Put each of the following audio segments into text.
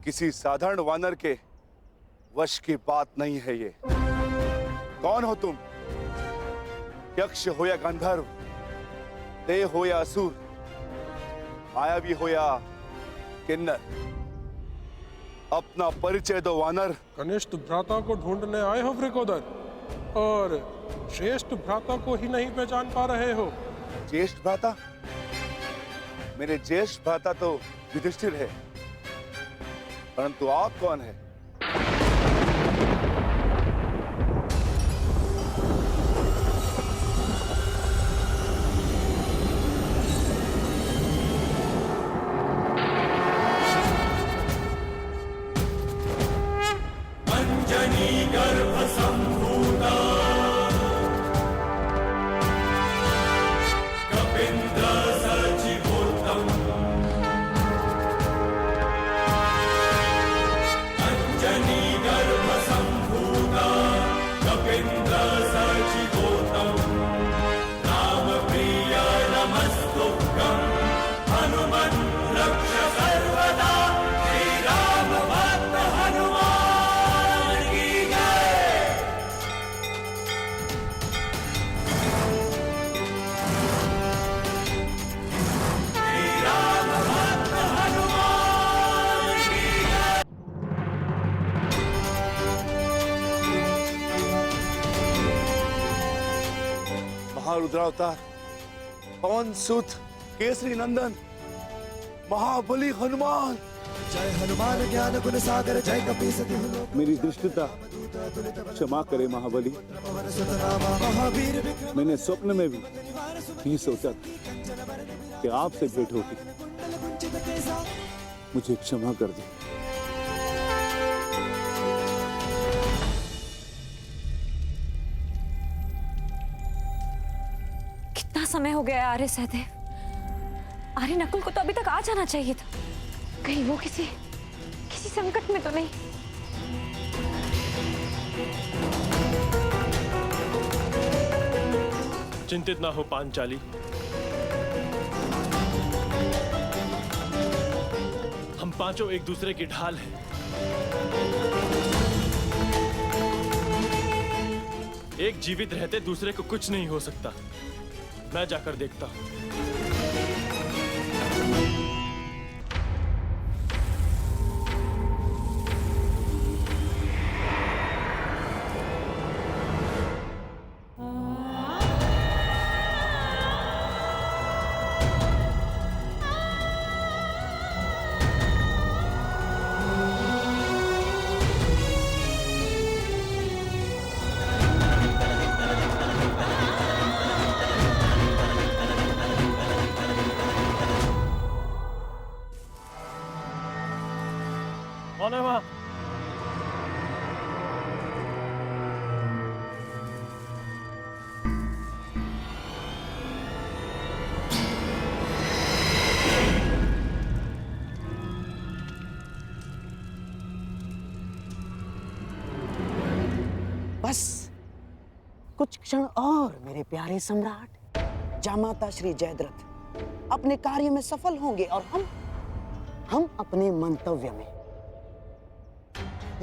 किसी साधारण वानर के वश की बात नहीं है ये। कौन हो तुम? यक्ष हो या गंधर्व, देव हो या असुर, मायावी हो या किन्नर, अपना परिचय दो वानर। कनिष्ठ भ्राता को ढूंढने आए हो वृकोदर, और श्रेष्ठ भ्राता को ही नहीं पहचान पा रहे हो। ज्येष्ठ भ्राता? मेरे ज्येष्ठ भ्राता तो युधिष्ठिर है, परंतु आप कौन है? रुद्रावतार, पवन सुत, केसरी नंदन, महाबली हनुमान। जय हनुमान ज्ञान गुण सागर, जय कपीसति। मेरी दृष्टता क्षमा करे महाबली। मैंने स्वप्न में भी नहीं सोचा था कि आपसे भेंट होगी। मुझे क्षमा कर दे। समय हो गया आर्य सहदेव। आर्य नकुल को तो अभी तक आ जाना चाहिए था। कहीं वो किसी संकट में तो नहीं। चिंतित ना हो पांचाली, हम पांचों एक दूसरे की ढाल हैं। एक जीवित रहते दूसरे को कुछ नहीं हो सकता। मैं जाकर देखता हूं। कौन है वहां? बस कुछ क्षण और मेरे प्यारे सम्राट। जामाता श्री जयद्रथ अपने कार्य में सफल होंगे और हम अपने मंतव्य में।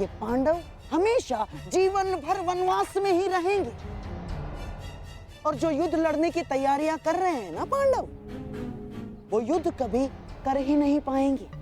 ये पांडव हमेशा जीवन भर वनवास में ही रहेंगे। और जो युद्ध लड़ने की तैयारियां कर रहे हैं ना पांडव, वो युद्ध कभी कर ही नहीं पाएंगे।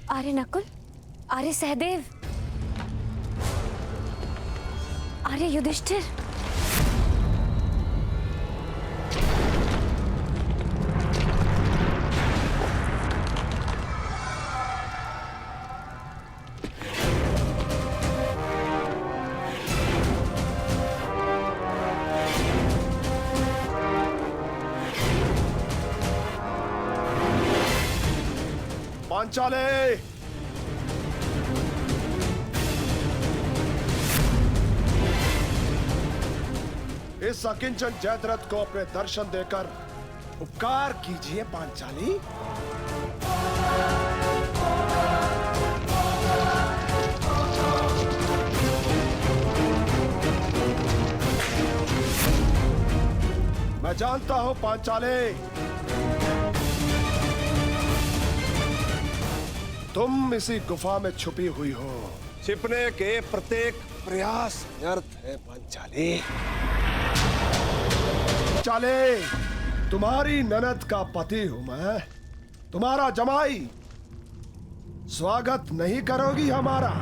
आर्य नकुल, आर्य सहदेव, आर्य युधिष्ठिर। पांचाले, इस अकिंचन जयद्रथ को अपने दर्शन देकर उपकार कीजिए पांचाली। मैं जानता हूं पांचाले, तुम इसी गुफा में छुपी हुई हो। छिपने के प्रत्येक प्रयास व्यर्थ है पांचाली। पांचाले, तुम्हारी ननद का पति हूं मैं, तुम्हारा जमाई। स्वागत नहीं करोगी हमारा?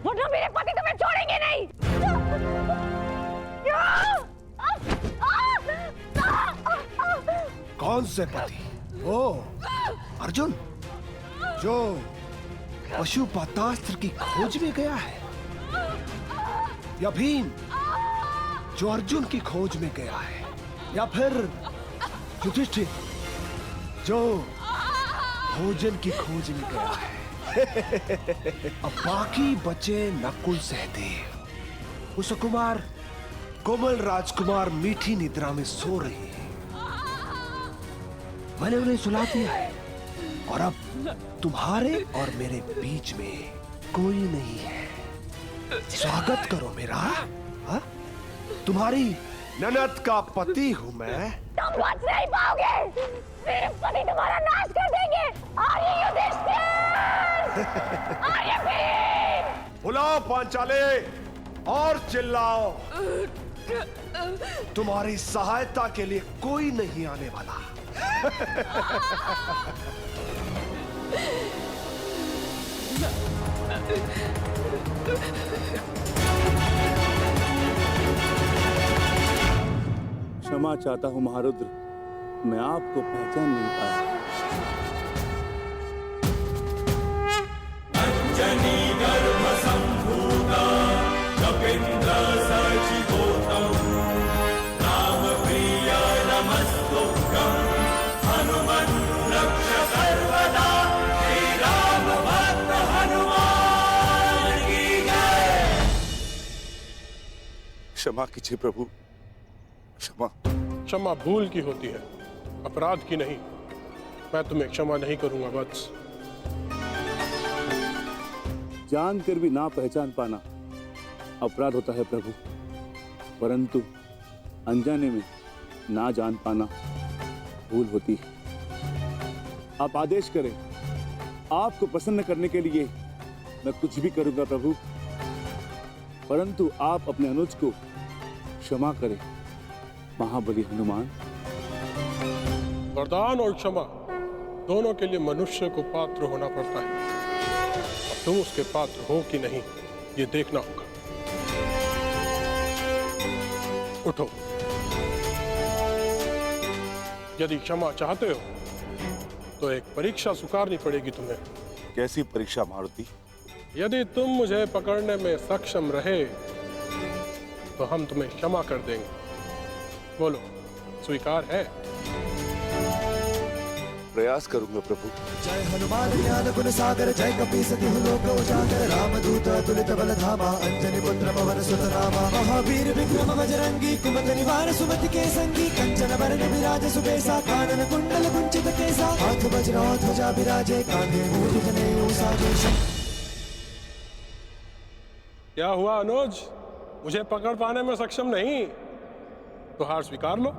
वरना मेरे पति तुम्हें छोड़ेंगे नहीं। कौन से पति? ओ अर्जुन, जो पशुपतास्त्र की खोज में गया है, या भीम जो अर्जुन की खोज में गया है, या फिर युधिष्ठिर जो भोजन की खोज में गया है। अब बाकी बचे नकुल सहदेव, कुशकुमार, कोमल राजकुमार मीठी निद्रा में सो रहे हैं। मैंने उन्हें सुला दिया है और अब तुम्हारे और मेरे बीच में कोई नहीं है। स्वागत करो मेरा। हा? तुम्हारी ननद का पति हूं मैं। तुम बच नहीं पाओगे, मेरे पति तुम्हारा नाश कर देंगे। आर्य युधिष्ठिर, आर्य भीम। बुलाओ पांचाले और चिल्लाओ। तुम्हारी सहायता के लिए कोई नहीं आने वाला। क्षमा चाहता हूं महारुद्र, मैं आपको पहचान नहीं पाया। क्षमा कीजिए प्रभु, क्षमा। क्षमा भूल की होती है, अपराध की नहीं। मैं तुम्हें क्षमा नहीं करूंगा वत्स। जानकर भी ना पहचान पाना अपराध होता है प्रभु, परंतु अनजाने में ना जान पाना भूल होती है। आप आदेश करें, आपको प्रसन्न करने के लिए मैं कुछ भी करूंगा प्रभु, परंतु आप अपने अनुज को क्षमा करें महाबली हनुमान। वरदान और क्षमा दोनों के लिए मनुष्य को पात्र होना पड़ता है। अब तुम उसके पात्र हो कि नहीं, ये देखना होगा। उठो। यदि क्षमा चाहते हो तो एक परीक्षा स्वीकारनी पड़ेगी तुम्हें। कैसी परीक्षा मारुति? यदि तुम मुझे पकड़ने में सक्षम रहे तो हम तुम्हें क्षमा कर देंगे। बोलो, स्वीकार है? प्रयास करूंगा प्रभु। जय हनुमान ज्ञान गुण सागर जय कपीसति लोक उजागर रामदूत अतुलित बल धामा अंजनी पुत्र पवन सुत रामा महावीर विक्रम बजरंगी कुमति निवार सुमति के संगी कंचन वरण विराज सुबेसा कानन कुंडल कुंचित केसा हाथ वज्र ध्वजा विराजे कांधे मूज जनेऊ साजे। क्या हुआ अनुज? मुझे पकड़ पाने में सक्षम नहीं तो हार स्वीकार लो।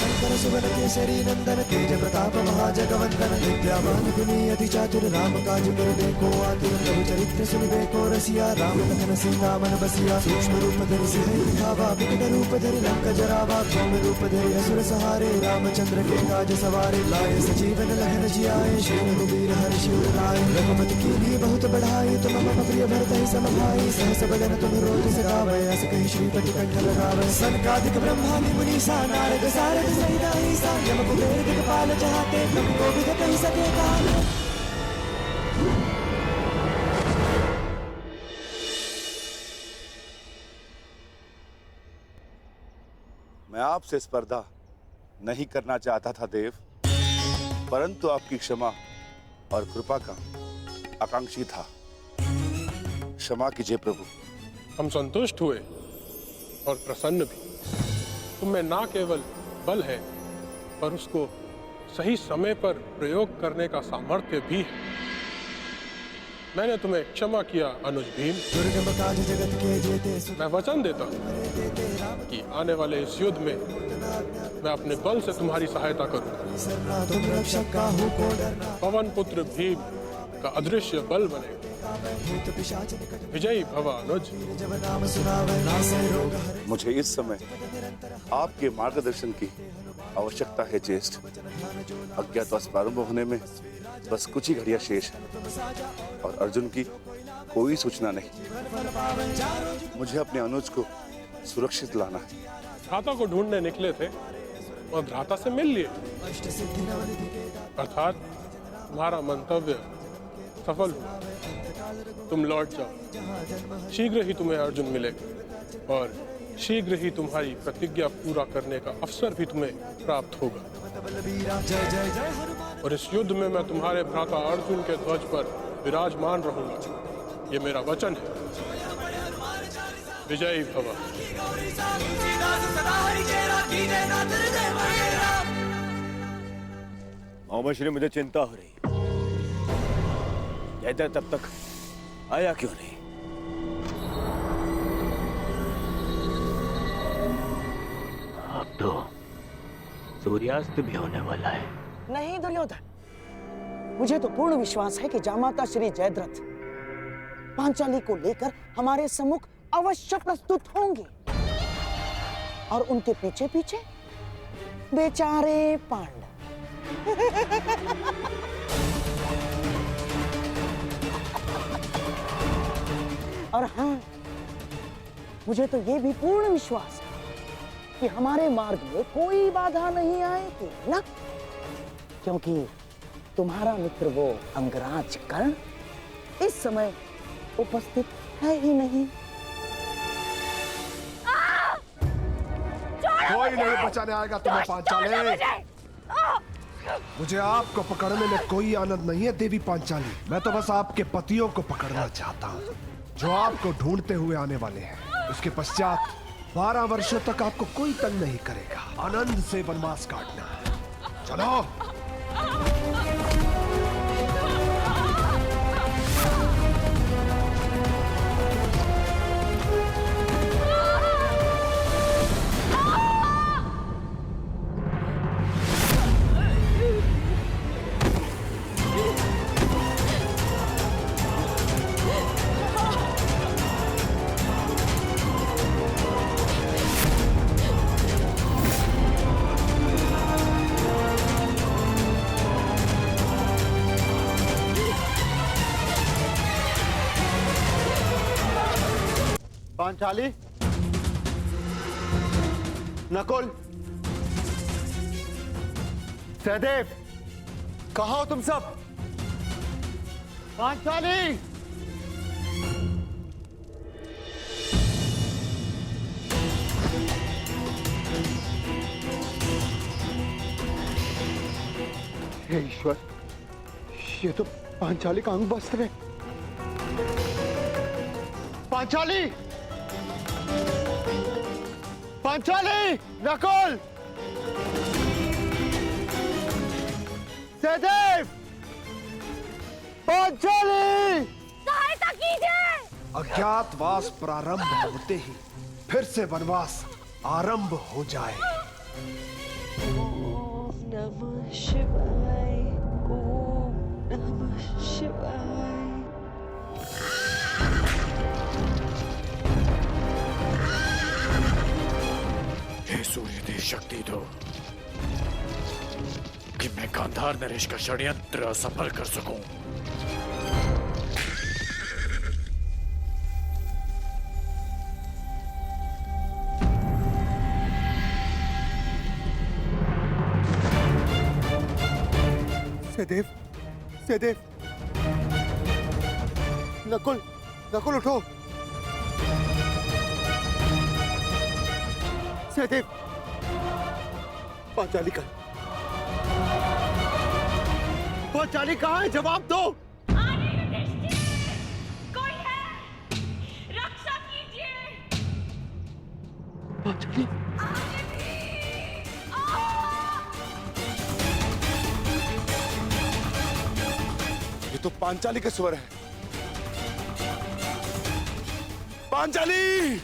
शंकर सुवन केसरी नंदन तेज प्रताप महाजगवंदन विद्यावान गुणी अति चातुर राम काज करने को आतुर प्रभु चरित्र सुनिबे को रसिया राम लखन सीता मन बसिया सूक्ष्म रूप धरि सिंह दिखावा विकट रूप धरि लंका जरावा भौम रूप धरि असुर सहारे रामचंद्र के काज सवारे लाए सजीवन लहन जियाए श्री रघुवीर हर्ष उर लाए रघुपति कीन्ही बहुत बढ़ाई तुम मम प्रिय भरत ही सम भाई सहस बदन तुम रोज सगावे अस कहि श्रीपति कंठ लगावे सनकादिक ब्रह्मादि मुनीसा नारद सारद सहित अहिसा यम कुबेर दिक्पाल चाहते तुम को भी कहि सके काल। मैं आपसे स्पर्धा नहीं करना चाहता था देव, परंतु आपकी क्षमा और कृपा का आकांक्षी था। क्षमा कीजिए प्रभु। हम संतुष्ट हुए और प्रसन्न भी। तुम में ना केवल बल है पर उसको सही समय पर प्रयोग करने का सामर्थ्य भी है। मैंने तुम्हें क्षमा किया अनुज भीम। दुर्गम काज जगत के जेते मैं वचन देता हूँ कि आने वाले इस युद्ध में मैं अपने बल से तुम्हारी सहायता करूंगा। तुम रक्षक काहू को डरना पवन पुत्र भीम का अदृश्य बल बनेगा। विजयी भव अनुज। जब नाम सुनावे नासे रोग हरे। मुझे इस समय आपके मार्गदर्शन की आवश्यकता है ज्येष्ठ। अज्ञातवास प्रारंभ होने में बस कुछ ही घड़ियां शेष है और अर्जुन की कोई सूचना नहीं। मुझे अपने अनुज को सुरक्षित लाना है। भ्राता को ढूंढने निकले थे और भ्राता से मिल लिए, अर्थात तुम्हारा मंतव्य सफल हुआ। तुम लौट जाओ। शीघ्र ही तुम्हें अर्जुन मिलेगा और शीघ्र ही तुम्हारी प्रतिज्ञा पूरा करने का अवसर भी तुम्हें प्राप्त होगा। और इस युद्ध में मैं तुम्हारे भ्राता अर्जुन के ध्वज पर विराजमान रहूंगा। ये मेरा वचन है। विजयी भव। मोहम्मद श्री, मुझे चिंता हो रही। जयद्रथ तब तक आया क्यों नहीं? अब तो सूर्यास्त भी होने वाला है। नहीं दुर्योधन, मुझे तो पूर्ण विश्वास है कि जामाता श्री जयद्रथ पांचाली को लेकर हमारे सम्मुख अवश्य प्रस्तुत होंगे और उनके पीछे पीछे बेचारे पांडव। और हाँ, मुझे तो ये भी पूर्ण विश्वास है कि हमारे मार्ग में कोई बाधा नहीं आएगी ना, क्योंकि तुम्हारा मित्र वो अंगराज कर्ण इस समय उपस्थित है ही नहीं। कोई नहीं बचाने आएगा तुम्हें पांचाली। मुझे आपको पकड़ने में कोई आनंद नहीं है देवी पांचाली। मैं तो बस आपके पतियों को पकड़ना चाहता हूँ जो आपको ढूंढते हुए आने वाले हैं। उसके पश्चात 12 वर्षों तक आपको कोई तंग नहीं करेगा। आनंद से वनवास काटना। चलो। पांचाली, नकुल, सहदेव, कहाँ हो तुम सब? पांचाली! ईश्वर, ये तो पांचाली का अंग वस्त्र है। पांचाली, पांचाली, नकुल, सहदेव, पांचाली! सहायता कीजिए। अज्ञातवास प्रारंभ होते ही फिर से वनवास आरंभ हो जाए। ओम नमः शिवाय, ओम नमः शिवाय। हे सूर्य देव, शक्ति दो कि मैं गांधार नरेश का षड्यंत्र सफल कर सकूं। सहदेव, सहदेव, नकुल, नकुल उठो। सहदेव, पांचाली का, पांचाली कहाँ है? जवाब दो। कोई है? रक्षा कीजिए। पांचाली, ये तो पांचाली के स्वर है। पांचाली!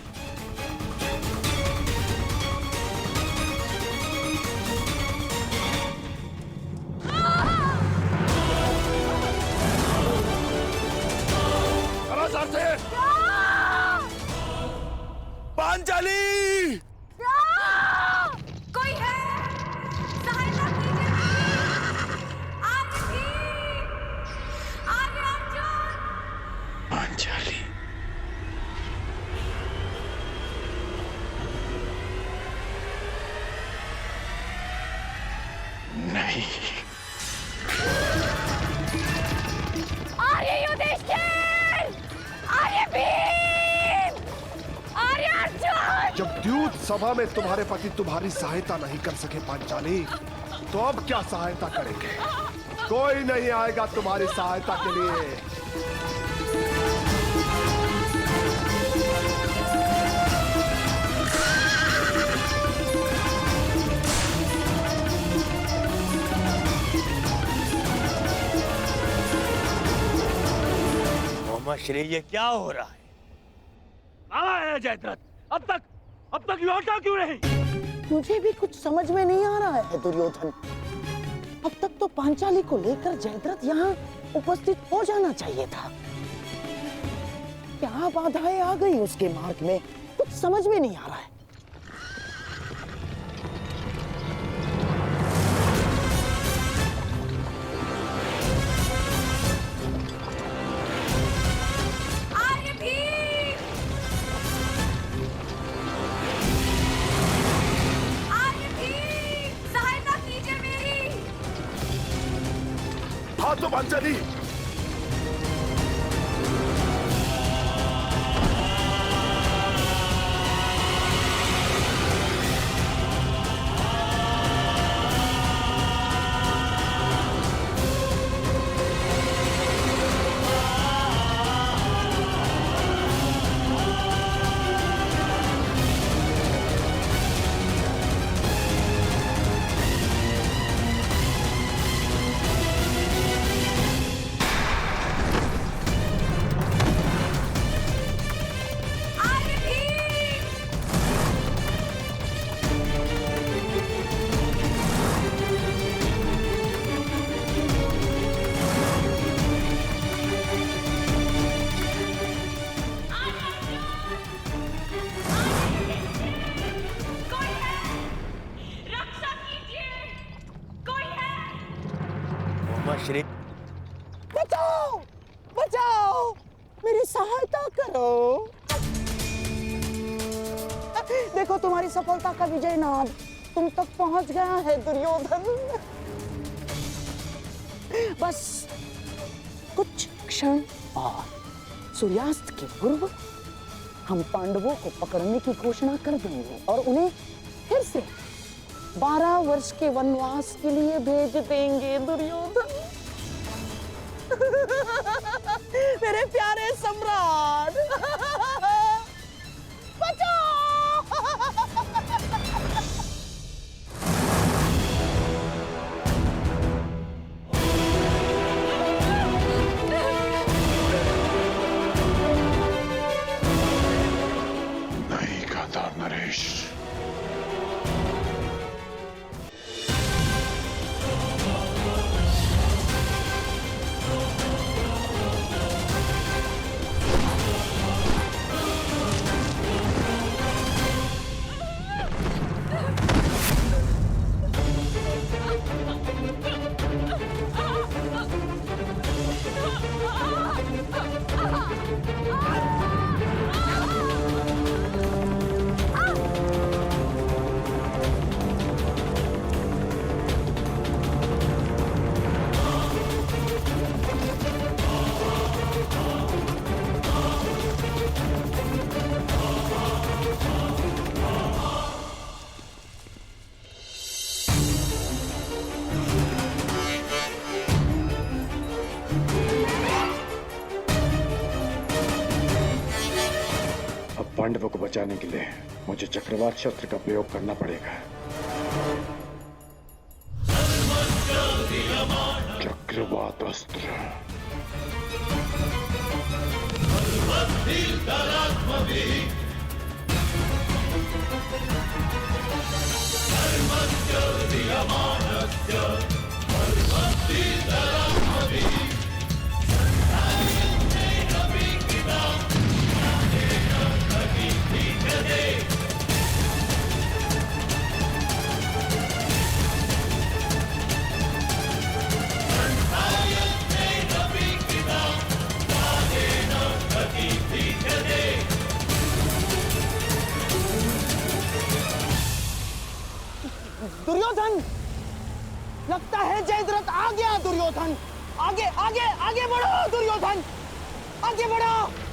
पांचाली! कोई है? सहायता कीजिए। आगे अर्जुन! पांचाली, नहीं। आर्य युधिष्ठिर! आर्य भीम! आर्य अर्जुन! जब द्यूत सभा में तुम्हारे पति तुम्हारी सहायता नहीं कर सके पांचाली, तो अब क्या सहायता करेंगे? कोई नहीं आएगा तुम्हारी सहायता के लिए। श्री, ये क्या हो रहा है? कहाँ है जयद्रथ? अब तक लौटा क्यों नहीं? मुझे भी कुछ समझ में नहीं आ रहा है दुर्योधन। अब तक तो पांचाली को लेकर जयद्रथ यहाँ उपस्थित हो जाना चाहिए था। क्या बाधाएं आ गई उसके मार्ग में, कुछ समझ में नहीं आ रहा है। हाँ तो पांचाली, श्री, बचाओ, बचाओ, मेरी सहायता करो। देखो तुम्हारी सफलता का विजय नाद तुम तक पहुंच गया है दुर्योधन। बस कुछ क्षण और सूर्यास्त के पूर्व हम पांडवों को पकड़ने की घोषणा कर देंगे और उन्हें फिर से 12 वर्ष के वनवास के लिए भेज देंगे दुर्योधन। मेरे प्यारे सम्राट, बचाओ! नहीं गांधार नरेश, पांडवों को बचाने के लिए मुझे चक्रवात शस्त्र का प्रयोग करना पड़ेगा। चक्रवात अस्त्र। दुर्योधन, लगता है जयद्रथ आ गया। दुर्योधन, आगे आगे आगे बढ़ो। दुर्योधन, आगे बढ़ो।